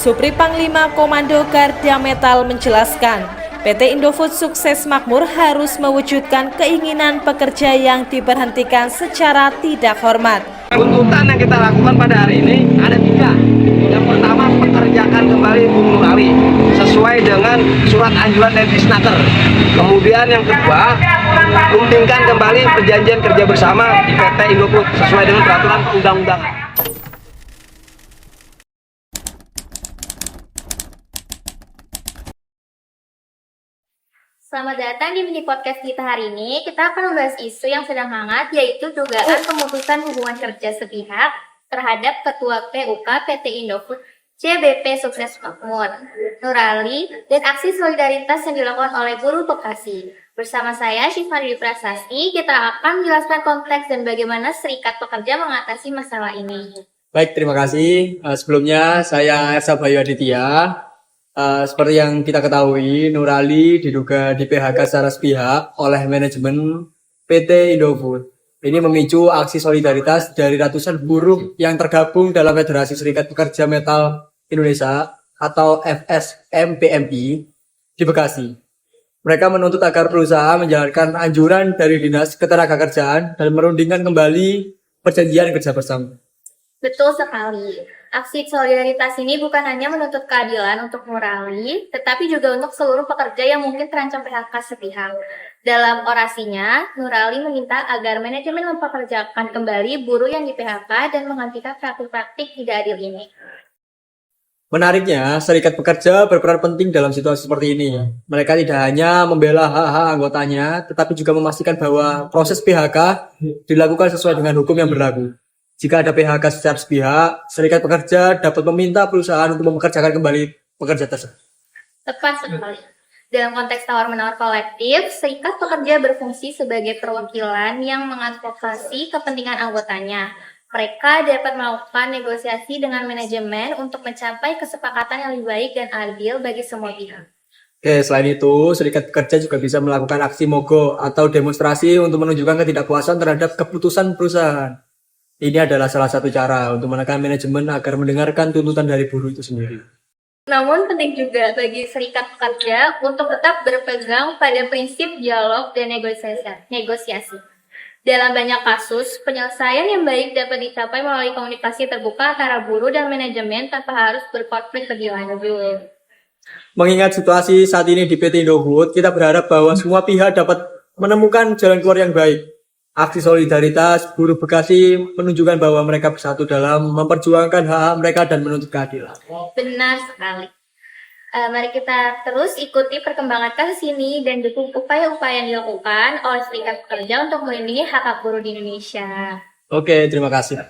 Supri Panglima Komando Garda Metal menjelaskan, PT Indofood Sukses Makmur harus mewujudkan keinginan pekerja yang diberhentikan secara tidak hormat. Tuntutan yang kita lakukan pada hari ini ada 3. Yang pertama, pekerjakan kembali Bung Nurali sesuai dengan surat anjuran dari Disnaker. Kemudian yang kedua, rundingkan kembali perjanjian kerja bersama di PT Indofood sesuai dengan peraturan perundang-undangan. Selamat datang di mini podcast kita hari ini. Kita akan membahas isu yang sedang hangat, yaitu dugaan pemutusan hubungan kerja sepihak terhadap Ketua PUK PT Indofood CBP Sukses Makmur, Nurali, dan aksi solidaritas yang dilakukan oleh buruh Bekasi. Bersama saya, Syifa Dewi Prasasti, kita akan menjelaskan konteks dan bagaimana serikat pekerja mengatasi masalah ini. Baik, terima kasih. Sebelumnya saya Ersa Bayu Aditya. Seperti yang kita ketahui, Nurali diduga di PHK secara sepihak oleh manajemen PT Indofood. Ini memicu aksi solidaritas dari ratusan buruh yang tergabung dalam Federasi Serikat Pekerja Metal Indonesia atau FSMPMI di Bekasi. Mereka menuntut agar perusahaan menjalankan anjuran dari Dinas Ketenagakerjaan dan merundingkan kembali perjanjian kerja bersama. Betul sekali. Aksi solidaritas ini bukan hanya menuntut keadilan untuk Nurali, tetapi juga untuk seluruh pekerja yang mungkin terancam PHK sepihak. Dalam orasinya, Nurali meminta agar manajemen mempekerjakan kembali buruh yang di PHK dan menghentikan praktik-praktik tidak adil ini. Menariknya, serikat pekerja berperan penting dalam situasi seperti ini. Mereka tidak hanya membela hak-hak anggotanya, tetapi juga memastikan bahwa proses PHK dilakukan sesuai dengan hukum yang berlaku. Jika ada PHK secara sepihak, serikat pekerja dapat meminta perusahaan untuk mempekerjakan kembali pekerja tersebut. Tepat sekali. Dalam konteks tawar-menawar kolektif, serikat pekerja berfungsi sebagai perwakilan yang mengadvokasi kepentingan anggotanya. Mereka dapat melakukan negosiasi dengan manajemen untuk mencapai kesepakatan yang lebih baik dan adil bagi semua pihak. Oke, selain itu, serikat pekerja juga bisa melakukan aksi mogok atau demonstrasi untuk menunjukkan ketidakpuasan terhadap keputusan perusahaan. Ini adalah salah satu cara untuk menekan manajemen agar mendengarkan tuntutan dari buruh itu sendiri. Namun penting juga bagi serikat pekerja untuk tetap berpegang pada prinsip dialog dan negosiasi. Dalam banyak kasus, penyelesaian yang baik dapat dicapai melalui komunikasi terbuka antara buruh dan manajemen tanpa harus berkonflik lebih lanjut. Mengingat situasi saat ini di PT Indofood, kita berharap bahwa semua pihak dapat menemukan jalan keluar yang baik. Aksi solidaritas buruh Bekasi menunjukkan bahwa mereka bersatu dalam memperjuangkan hak-hak mereka dan menuntut keadilan. Benar sekali. Mari kita terus ikuti perkembangan kasus ini dan dukung upaya-upaya yang dilakukan oleh serikat pekerja untuk melindungi hak-hak buruh di Indonesia. Oke, terima kasih.